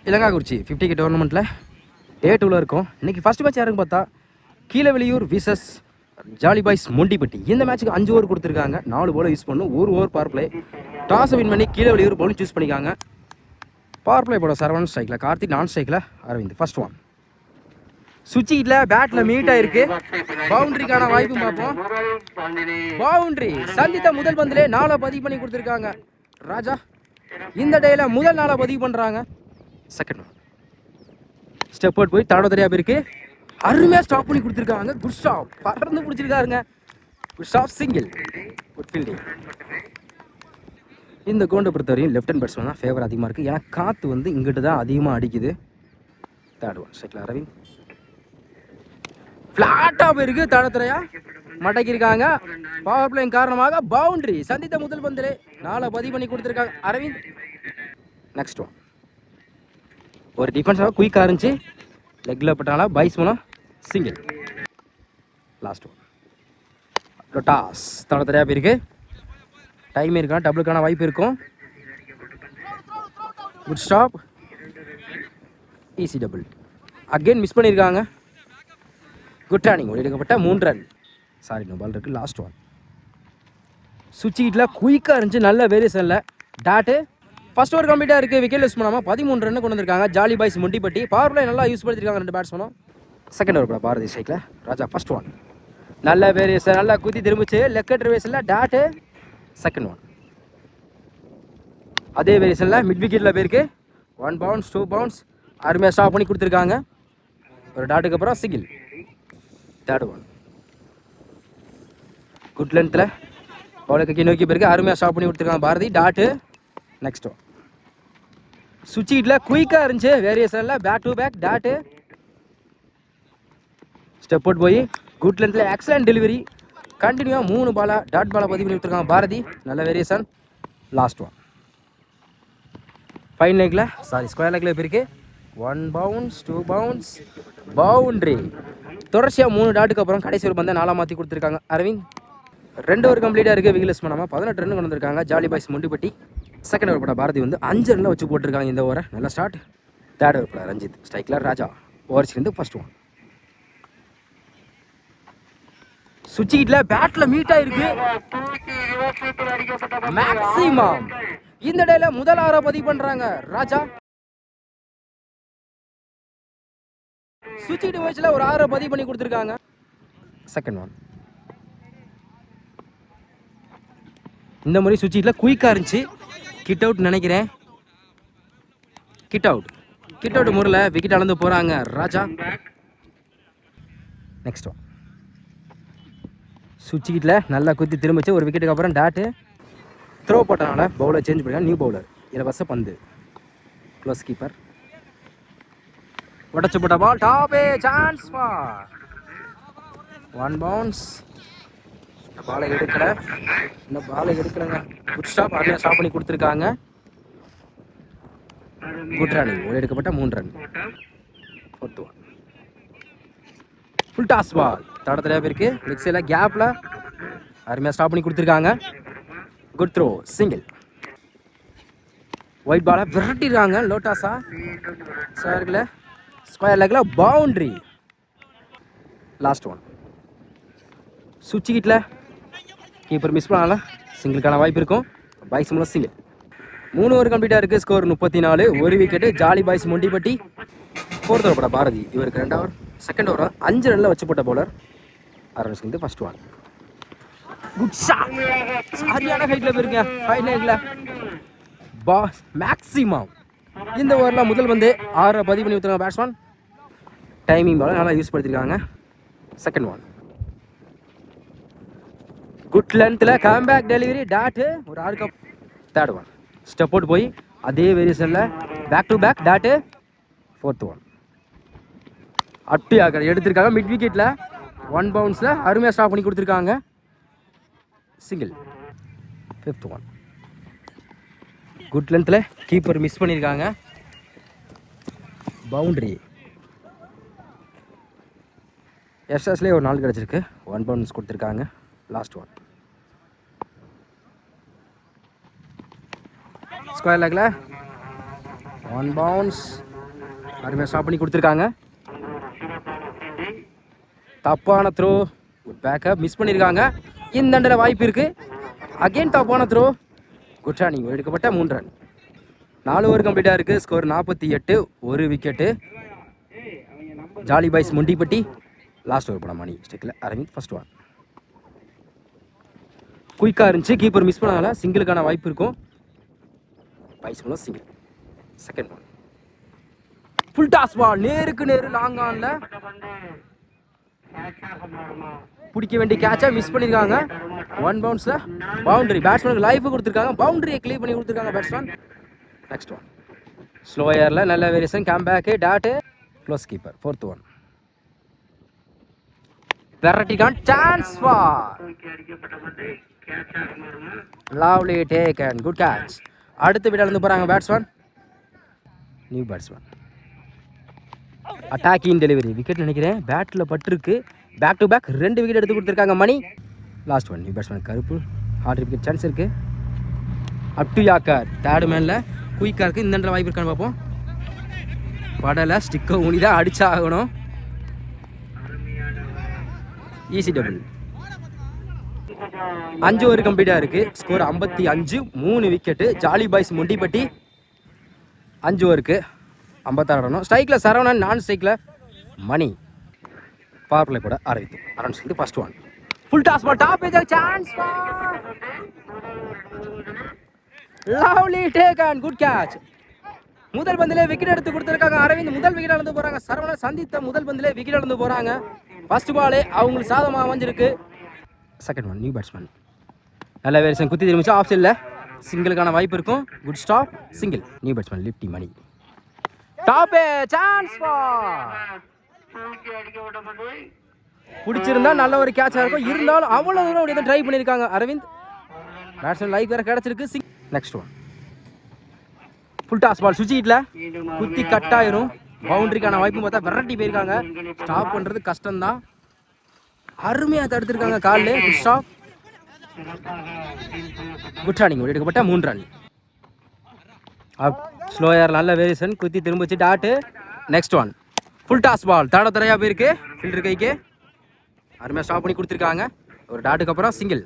இலங்காக்குறிச்சி 50K டோர்னமெண்ட்டில் டே 2ல் இருக்கும். இன்றைக்கி ஃபஸ்ட் மேட்ச் யாருன்னு பார்த்தா கீழவெளியூர் விசஸ் ஜாலி பாய்ஸ் மொண்டிப்பட்டி. இந்த மேட்ச்சுக்கு 5 ஓவர் கொடுத்துருக்காங்க. 4 போல யூஸ் பண்ணும். 1 ஓவர் பவர் பிளே. டாஸை வின் பண்ணி கீழவெளியூர் பவுலிங் சூஸ் பண்ணிக்காங்க. பவர் பிளே போட சரவணன் ஸ்ட்ரைக்கில், கார்த்திக் நான் ஸ்ட்ரைக்கில், அரவிந்த். ஃபர்ஸ்ட் ஒன் சுவிட்சில் பேட்டில் மீட் ஆயிருக்கு. பவுண்டரிக்கான வாய்ப்பு பார்ப்போம். பவுண்டரி சந்தித்த முதல் பந்திலே 4 பதிவு பண்ணி கொடுத்துருக்காங்க ராஜா. இந்த டேல முதல் 4 பதிவு பண்ணுறாங்க. செகண்ட் ஒன் ஸ்டெப் அவுட் போய் தடவை போயிருக்கு. அருமையாக ஸ்டாப் பண்ணி கொடுத்துருக்காங்க. குட் ஸ்டாப், பறந்து பிடிச்சிருக்காருங்க. Good stop, single, good fielding. இந்த கோண்டை பொறுத்தவரையும் லெஃப்ட் ஹேண்ட் பேட்ஸ்மேன் தான் ஃபேவர் அதிகமாக இருக்குது. ஏன்னா காற்று வந்து இங்கிட்டு தான் அதிகமாக அடிக்குது. தேர்ட் ஒன் ஸ்ட்ரைக்கில் அரவிந்த். ஃப்ளாட்டாக போயிருக்கு. தடத்துறையா மடக்கியிருக்காங்க. பவர் பிளேயின் காரணமாக பவுண்டரி சந்தித்த முதல் பந்திலே 4 பதிவு பண்ணி கொடுத்துருக்காங்க அரவிந்த். நெக்ஸ்ட் ஒன் ஒரு டிஃபென்ஸாக குயிக்காக இருந்துச்சு. லெக்கில் பட்டால பைஸ் மூலம் சிங்கிள். லாஸ்ட் ஒன் டாஸ் தடத்துறையாக போயிருக்கு. டைம் இருக்கா, டபுளுக்கான வாய்ப்பு இருக்கும். Good stop, easy double. Again miss பண்ணியிருக்காங்க. குட் டர்னிங், எடுக்கப்பட்ட 3 ரன். சாரி, நோ பால் இருக்குது. லாஸ்ட் ஒன் சுவிட்சில் குயிக்காக இருந்துச்சு. நல்ல வேரியேஷனில் டாட்டு. ஃபர்ஸ்ட் ஓவர் கம்ப்ளீட்டாக இருக்குது. விக்கெட் யூஸ் பண்ணாமல் 13 ரன் கொண்டு வந்திருக்காங்க ஜாலி பாய்ஸ் மொண்டிப்பட்டி. பவர் பிளே நல்லா யூஸ் பண்ணியிருக்காங்க 2 பேட்ஸ்மேனும். செகண்ட் ஓவர் பாரதி ஸ்ட்ரைக்கில் ராஜா. ஃபர்ஸ்ட் ஒன் நல்ல வேரியேஷன், நல்லா குத்தி திரும்பிச்சு. லெக்கட் ரிவேஷனில் டாட்டு. செகண்ட் ஒன் அதே வேரியேஷனில் மிட் விக்கெட்டில் போயிருக்கு. 1 பவுன்ஸ் 2 பவுன்ஸ் அருமையாக ஸ்டாப் பண்ணி கொடுத்துருக்காங்க. ஒரு டாட்டுக்கு அப்புறம் சிங்கிள். தேர்ட் ஒன் குட் லென்த்தில் பவுலுக்கு நோக்கி போயிருக்கு. அருமையாக ஸ்டாப் பண்ணி கொடுத்துருக்காங்க பாரதி. டாட்டு. நெக்ஸ்ட் ஒன் சுவிட்சில் குயிக்காக இருந்துச்சு. வேரியேஷனில் back to back dot. Step out போய் குட் லென்த்தில் எக்ஸலன்ட் டெலிவரி. கண்டினியூவாக 3 பாலை டாட் பாலை பதிவு பண்ணி கொடுத்துருக்காங்க பாரதி. நல்ல வேரியேஷன். லாஸ்ட் ஒன் ஃபைன் லெக்கில், சாரி ஸ்கொயர் லெக்கில் போயிருக்கு. 1 பவுன்ஸ் 2 பவுன்ஸ் பவுண்ட்ரி. தொடர்ச்சியாக 3 டாட்டுக்கு அப்புறம் கடைசி ஒரு பந்தை 4 மாற்றி கொடுத்துருக்காங்க அரவிந்த். 2 ஓவர் கம்ப்ளீட்டாக இருக்குது. விக்கெட் பண்ணாமல் 18 ரன் கொண்டு வந்திருக்காங்க ஜாலி பாய்ஸ் மொண்டிப்பட்டி. செகண்ட் ஓவர் பட பாரதி வந்து 5 ரனில் வச்சு போட்டிருக்காங்க இந்த ஓவரை. நல்லா ஸ்டார்ட். தேர்ட் ஓவர் பட ரஞ்சித் ஸ்ட்ரைக்கில் ராஜா. ஓவர்ஸ்லேருந்து ஃபர்ஸ்ட் ஒன் சுவிட்சில் பேட்டில் மீட் ஆயிருக்கு. மேக்ஸிமம் இந்த டேல முதல் 6 பதிவு பண்றாங்க ராஜா. சுவிட்ச் வயசுல ஒரு 6 பதிவு பண்ணி கொடுத்துருக்காங்க. செகண்ட் ஒன் இந்த மாதிரி சுவிட்சில் குயிக்காக இருந்துச்சு. கிட் அவுட் நினைக்கிறேன். கிட் அவுட் முறையில் விக்கெட் அளந்து போகிறாங்க ராஜா. நெக்ஸ்ட் ஒன் சுவிட்சில் நல்லா குத்தி திரும்பிச்சு. ஒரு விக்கெட்டுக்கு அப்புறம் டாட்டு. த்ரோ போட்டனால பவுலர் சேஞ்ச் பண்ணிக்கலாம். நியூ பவுலர் இலவச பந்து. க்ளோஸ் கீப்பர் உடச்சு போட்ட பால். டாப்பே சான்ஸ் ஃபார் 1 பவுன்ஸ். பாலை எடுக்கல, இன்னும் பாலை எடுக்கலங்க. குட் ஸ்டாப், அருமையாக ஸ்டாப் பண்ணி கொடுத்துருக்காங்க. குட் ரன்னிங், ஒரு எடுக்கப்பட்ட 3 run. Fourth one full toss ball. தடத்துல போயிருக்கு. லெக் சைடில் கேப்பில் அருமையாக ஸ்டாப் பண்ணி கொடுத்துருக்காங்க. Good throw, single. ஒயிட் பாலை விரட்டிடுறாங்க லோட்டாஸா. சார்கில் ஸ்கொயர் லெக்கில் பவுண்ட்ரி. லாஸ்ட் ஒன் சுவிட்ச் கிட்டில் கீப்பர் மிஸ் பண்ணாலும் சிங்கிளுக்கான வாய்ப்பு இருக்கும். பாய்ஸ் மூலம் சிங்கிள். 3 ஓவர் கம்ப்ளீட்டாக இருக்குது. Score 34. 1 wicket jolly boys Mondipatti. Fourth over போட பாரதி. இவருக்கு 2 ஓவர். செகண்ட் ஓவர் 5 ரனில் வச்சு போட்ட bowler Aravind. First one good shot. சரியான ஹைட்டில் போயிருங்க. ஃபைன் ஹைட்டில் பாஸ் மேக்ஸிமம். இந்த ஓவரில் முதல் வந்து 6 பதிவு பண்ணி ஊற்றுறாங்க பேட்ஸ்மேன். டைமிங் பால் நல்லா யூஸ் படுத்திருக்காங்க. செகண்ட் ஒன் குட் லென்த்தில் கம்பேக் டெலிவரி டாட்டு. ஒரு 6 கப். தேர்ட் ஒன் ஸ்டெப் அவுட் போய் அதே வேரியேஷனில் back to back dot. Fourth one அட்டியாக எடுத்திருக்காங்க மிட் விக்கெட்டில். 1 பவுன்ஸில் அருமையாக ஸ்டாப் பண்ணி கொடுத்துருக்காங்க. சிங்கிள். ஃபிஃப்த் ஒன் குட் லென்த்தில் கீப்பர் மிஸ் பண்ணியிருக்காங்க. பவுண்ட்ரி. எஸ்எஸ்லேயே ஒரு 4 கிடச்சிருக்கு. 1 பவுன்ஸ் கொடுத்துருக்காங்க. லாஸ்ட் ஒன் ஸ்கொயர் லெக்கில் 1 பவுன்ஸ் அருமையாக ஸ்டாப் பண்ணி கொடுத்துருக்காங்க. தப்பான த்ரோ, குட் பேக்கப், மிஸ் பண்ணியிருக்காங்க. இந்த அண்டில் வாய்ப்பு இருக்குது. அகெயின் தப்பான த்ரோ, குட் ரன்னிங், எடுக்கப்பட்ட 3 ரன். 4 ஓவர் கம்ப்ளீட்டாக இருக்குது. Score 48, 1 wicket. Jolly boys Mundipatti last over போன மணி ஸ்டிக்கில் அரவிந்த் ஃபர்ஸ்ட் ஒன். குயிக்காக இருந்துச்சு, கீப்பர் மிஸ் பண்ணால சிங்கிளுக்கான வாய்ப்பு இருக்கும். பாய்ஸ் மூலம் single. Second one, full toss ball, நேருக்கு நேரு லாங் ஆன்ல பிடிக்க வேண்டிய கேட்சை மிஸ் பண்ணியிருக்காங்க. 1 பவுன்ஸில் பவுண்டரி. பேட்ஸ்மேனுக்கு லைஃப் கொடுத்துருக்காங்க, பவுண்டரியை கிளியர் பண்ணி கொடுத்துருக்காங்க பேட்ஸ்மேன். நெக்ஸ்ட் ஒன், ஸ்லோ ஏரில் நல்ல variation, come back, dot, close keeper. 4th one, பெரட்டிகான் chance for lovely take and good catch. அடுத்த விட இழந்து போகிறாங்க batsman, new batsman. Attacking delivery, wicket நினைக்கிறேன், பேட்டில் பட்டிருக்கு. பேக் டு பேக் 2 விக்கெட் எடுத்து கொடுத்துருக்காங்க Mani. Last one, new batsman கருப்பு, ஹார்ட் விக்கெட் சான்ஸ் இருக்குது. அப் டு யாக்கர், தேர்ட் மேனில் குயிக்காக இருக்குது. இந்த இடத்துல வாய்ப்பு இருக்கான்னு பார்ப்போம். படலை, ஸ்டிக்கை ஊனி தான் அடிச்சாகணும். Easy double. 5 ஓவர் கம்ப்ளீட்டாக இருக்குது. Score 55, 3 wicket. ஜாலி பாய்ஸ் முண்டிப்பட்டி 5 ஓவருக்கு 56 ரன்னும். ஸ்ட்ரைக்கில் சரவணன், நான் ஸ்ட்ரைக்கில் மணி. பவர் பிளே கூட அரவிந்த். அரவிந்த் வந்து first one, full toss ball, top edge chance for lovely take and good catch. முதல் பந்திலே விக்கெட் எடுத்து கொடுத்துருக்காங்க அரவிந்த். முதல் விக்கெட் இழந்து போகிறாங்க. சரவணன் சந்தித்த முதல் பந்திலே விக்கெட் இழந்து போகிறாங்க. ஃபர்ஸ்ட் பாலே அவங்களுக்கு சாதமாக அமைஞ்சிருக்கு. செகண்ட் ஒன், நியூ பேட்ஸ்மேன் நல்ல வேரியேஷன், குத்தி திரும்பிச்சு, ஆஃப் சைடில் சிங்கிளுக்கான வாய்ப்பு இருக்கும். Good stop, single. New batsman லிப்டி மணி. டாப் சான்ஸ் ஃபார், பிடிச்சிருந்தா நல்ல ஒரு கேட்சாக இருக்கும். இருந்தாலும் அவ்வளோ தூரம் அப்படி தான் ட்ரை பண்ணியிருக்காங்க அரவிந்த். பேட்ஸ்மேன் லைக் வேறு கிடச்சிருக்கு. Next one, full toss ball, சுவிட்சில் குத்தி கட் ஆயிரும். பவுண்டரிக்கான வாய்ப்பும் பார்த்தா விரட்டி போயிருக்காங்க. ஸ்டாப் பண்ணுறது கஷ்டம்தான். அருமையாக தடுத்துருக்காங்க காலில். குட் ஸ்டாப், குட் ரன்னிங், எடுக்கப்பட்ட 3 ரன். அப் ஸ்லோயர் நல்ல வேரியேஷன், குத்தி திரும்பிச்சு, dot. Next one, full toss ball, தடையாக போயிருக்கு ஃபீல்டர் கைக்கு. அருமையாக ஸ்டாப் பண்ணி கொடுத்துருக்காங்க. ஒரு டாட்டுக்கு அப்புறம் சிங்கிள்.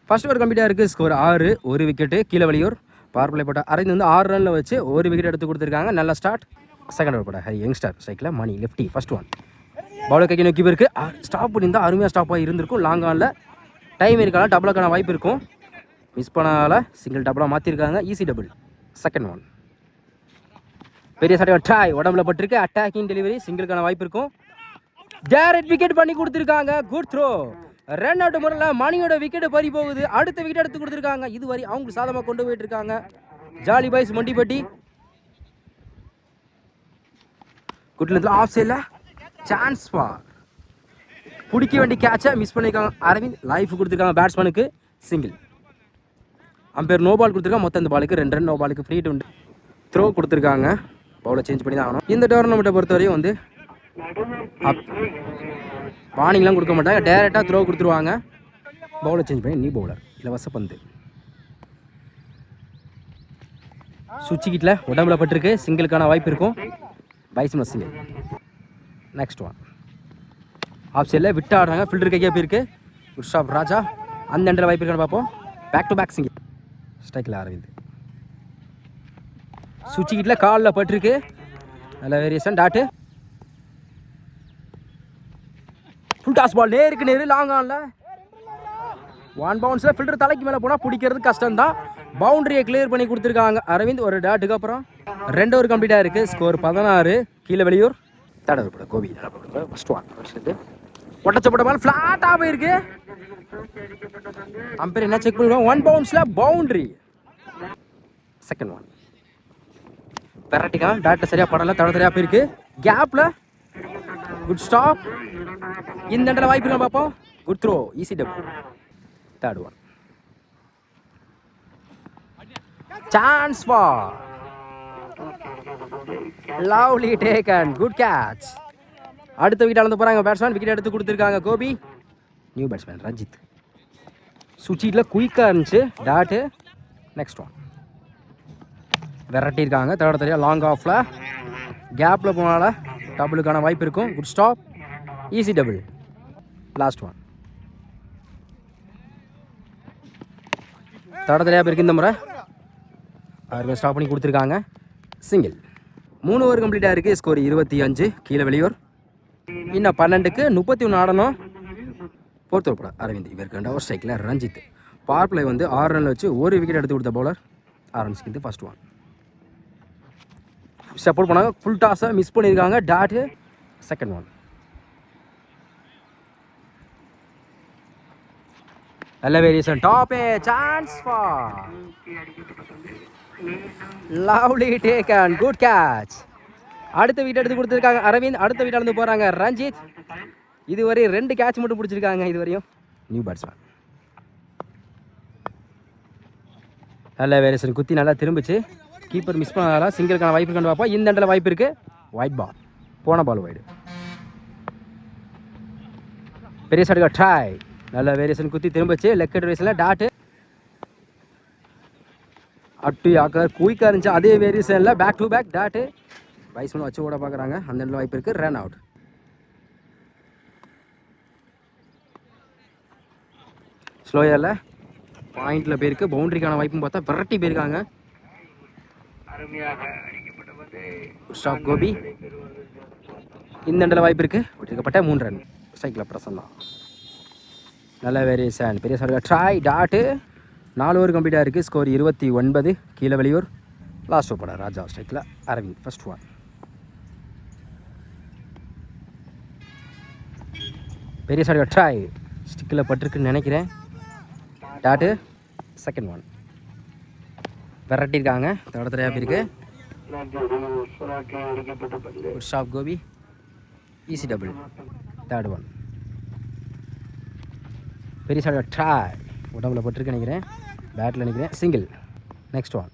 ஃபர்ஸ்ட் ஓவர் கம்ப்ளீட்டாக இருக்குது. Score 6, 1 wicket. கீழே வெளியூர் பவர் பிளே போட்ட அரவிந்த் வந்து 6 ரனில் வச்சு 1 விக்கெட் எடுத்து கொடுத்துருக்காங்க. நல்ல ஸ்டார்ட். செகண்ட் ஓவர் போட்ட ஹரி யங்ஸ்டர் ஸ்ட்ரைக்கில் மணி லெஃப்டி. ஃபர்ஸ்ட் ஒன், பவுலர் கைக்கு நோக்கி போயிருக்கு. ஸ்டாப் பண்ணியிருந்தால் அருமையாக ஸ்டாப்பாக இருந்திருக்கும். லாங் ஆனில் டைம் இருக்கால, டபுளுக்கான வாய்ப்பு இருக்கும். மிஸ் பண்ணால சிங்கிள் டபுளாக மாற்றிருக்காங்க. Easy double. செகண்ட் ஒன், பெரிய சட்டை ட்ரை, உடம்புல பட்டிருக்கு. அட்டாக்கிங் டெலிவரி, சிங்கிளுக்கான வாய்ப்பு இருக்கும். டேரக்ட் விக்கெட் பண்ணி கொடுத்துருக்காங்க. Good throw. ரன் அவுட் முறையில் மணியோட விக்கெட் பறி போகுது. அடுத்த விக்கெட் எடுத்து கொடுத்துருக்காங்க. இதுவரை அவங்க சாதமாக கொண்டு போயிட்டு இருக்காங்க ஜாலி பாய்ஸ் மண்டிப்பட்டி. குட்ல ஆஃப் சைடில் சான்ஸ் ஃபார், பிடிக்க வேண்டிய கேட்சை மிஸ் பண்ணியிருக்காங்க அரவிந்த். லைஃப் கொடுத்துருக்காங்க பேட்ஸ்மேனுக்கு. சிங்கிள். அம்பேர் நோ பால் கொடுத்துருக்காங்க. மொத்தம் இந்த பாலுக்கு 2 ரன். நோ பாலுக்கு ஃப்ரீ டு த்ரோ கொடுத்துருக்காங்க. பவுலை சேஞ்ச் பண்ணி தான் ஆகணும். இந்த டோர்னமெண்ட்டை பொறுத்தவரையும் வந்து வார்னிங்லாம் கொடுக்க மாட்டாங்க, டேரெக்டாக த்ரோ கொடுத்துருவாங்க. பவுலை சேஞ்ச் பண்ணி நியூ பவுலர், இலவச பந்து. சுவிட்ச் உடம்புல பட்டிருக்கு. சிங்கிளுக்கான வாய்ப்பு இருக்கும். பைஸ்மஸ் சிங்கிள். நெக்ஸ்ட் ஒன், ஆஃப் சைடில் விட்டு ஆடுறாங்க. ஃபில்டர் கையாக போயிருக்கு. Good stop Raja. அந்த எண்டில் வாய்ப்பு இருக்கான்னு பார்ப்போம். Back to back single. ஸ்ட்ரைக்கில் அரவிந்த். சுவிட்ச் காலில் பட்டிருக்கு. நல்ல variation, dot. Full toss ball, நேருக்கு நேரு லாங் ஆனில் 1 பவுன்ஸில் ஃபில்டர் தலைக்கு மேலே போனால் பிடிக்கிறது கஷ்டம்தான். பவுண்டரியை கிளியர் பண்ணி கொடுத்துருக்காங்க அரவிந்த். ஒரு டாட்டுக்கு அப்புறம் 2 ஓவர் கம்ப்ளீட்டாக இருக்குது. ஸ்கோர் 16, கீழே வெளியூர். தேர்ட் ஓவர் போட கோபி. ஃபர்ஸ்ட் ஒன், ஒட்டச்சப்பட்ட பால் ஃப்ளாட்டாக போயிருக்கு. அம்பேர் என்ன செக் பண்ணிடுவோம். 1 பவுன்ஸில் பவுண்டரி. செகண்ட் ஒன், பெரட்டிக்கா பேட்டில் சரியாக படலை, தட சரியாக போயிருக்கு. கேப்பில் குட் ஸ்டாப். இந்த இடத்துல வாய்ப்பு இருக்கான்னு பார்ப்போம். Good throw, easy double. Third one, chance for lovely take and good catch. அடுத்த விக்கெட் அளந்து போகிறாங்க பேட்ஸ்மேன். விக்கெட் எடுத்து கொடுத்துருக்காங்க கோபி. New batsman Ranjith. சுவிட்சில் குயிக்காக இருந்துச்சு, டாட்டு. நெக்ஸ்ட் ஒன், விரட்டியிருக்காங்க. தேர்ட் தெரியா லாங் ஆஃபில் கேப்பில் போனால டபுளுக்கான வாய்ப்பு இருக்கும். Good stop, easy double. Last one. தடத்தலையாக போயிருக்கு இந்த முறை. அவருக்கு ஸ்டாப் பண்ணி கொடுத்துருக்காங்க. சிங்கிள். 3 ஓவர் கம்ப்ளீட்டாக இருக்குது. ஸ்கோர் 25. கீழே வெளியூர். இன்னும் 12க்கு 31 ஆடணும். 4th ஓவர் போட அரவிந்த். இவருக்கு 2 ஓவர் ஸ்ட்ரைக்கில் ரஞ்சித். பவர் பிளே வந்து 6 ரனில் வச்சு ஒரு விக்கெட் எடுத்து கொடுத்த பவுலர் ஆரம்பிச்சுக்கிட்டு ஃபர்ஸ்ட் ஒன். சப்போர்ட் பண்ணாங்க. ஃபுல் டாஸை மிஸ் பண்ணியிருக்காங்க. டாட்டு. Second one. நல்ல variation. Top a chance for lovely take and good catch. அடுத்த விக்கெட் எடுத்து கொடுத்துருக்காங்க அரவிந்த். அடுத்த விக்கெட் இருந்து போகிறாங்க ரஞ்சித். இதுவரை 2 கேட்ச் மட்டும் பிடிச்சிருக்காங்க இதுவரையும். New batsman. நல்ல வேரியேஷன். குத்தி நல்லா திரும்பிச்சு. கீப்பர் மிஸ் பண்ணாரா? சிங்கிளுக்கான வாய்ப்பு கண்டு பார்ப்போம். இந்த இடத்துல வாய்ப்பு இருக்குது. White ball. போன பால் வைடு. பெரிய ஷாட்டுக்கு ட்ரை. நல்ல வேரியேஷன். குத்தி திரும்பிச்சு. லெக்கெட் ரேஸில் டாட்டு. அட்டு யாக்கர் குயிக்காக இருந்துச்சு. அதே வேரியேஷனில் back to back dot. Wiseman வச்சு ஓட பார்க்குறாங்க. அந்த இடத்துல வாய்ப்பு இருக்குது. Run out. ஸ்லோயரில் பாயிண்டில் போயிருக்கு. பவுண்டரிக்கான வாய்ப்புன்னு பார்த்தா விரட்டி போயிருக்காங்க. ஸ்டாப் கோபி. இந்த இடத்துல வாய்ப்பு இருக்குது. விட்டுக்கப்பட்ட 3 ரன். ஸ்ட்ரைக்கில் பிரசன்னா. நல்ல வேரியேஷன். பெரிய சார் ட்ரை டாட்டு. 4 ஓவர் கம்ப்ளீட்டாக இருக்குது. ஸ்கோர் 29. கீழே வெளியூர். லாஸ்ட் ஓவர் போட ராஜா. ஸ்ட்ரைக்கில் அரவிந்த். First one. பெரிய சார் ட்ரை. ஸ்டிக்கில் பட்டிருக்குன்னு நினைக்கிறேன். டாட்டு. Second one. விரட்டியிருக்காங்க. தடத்தரையாக போயிருக்கு. Good stop Gopi. Easy double. Third one. பெரிய சார் ட்ரை. உடம்புல பட்டிருக்கு நினைக்கிறேன். பேட்டில் நினைக்கிறேன். Single. Next one.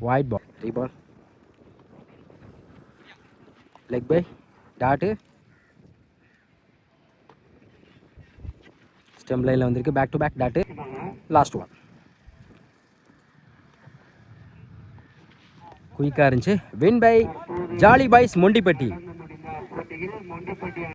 Wide ball. Reball. Leg bye. Dot. Stump லைனில் வந்திருக்கு. Back to back dot. Last one. குயிக்காக இருந்துச்சு. Win by Jolly boys மொண்டிப்பட்டி.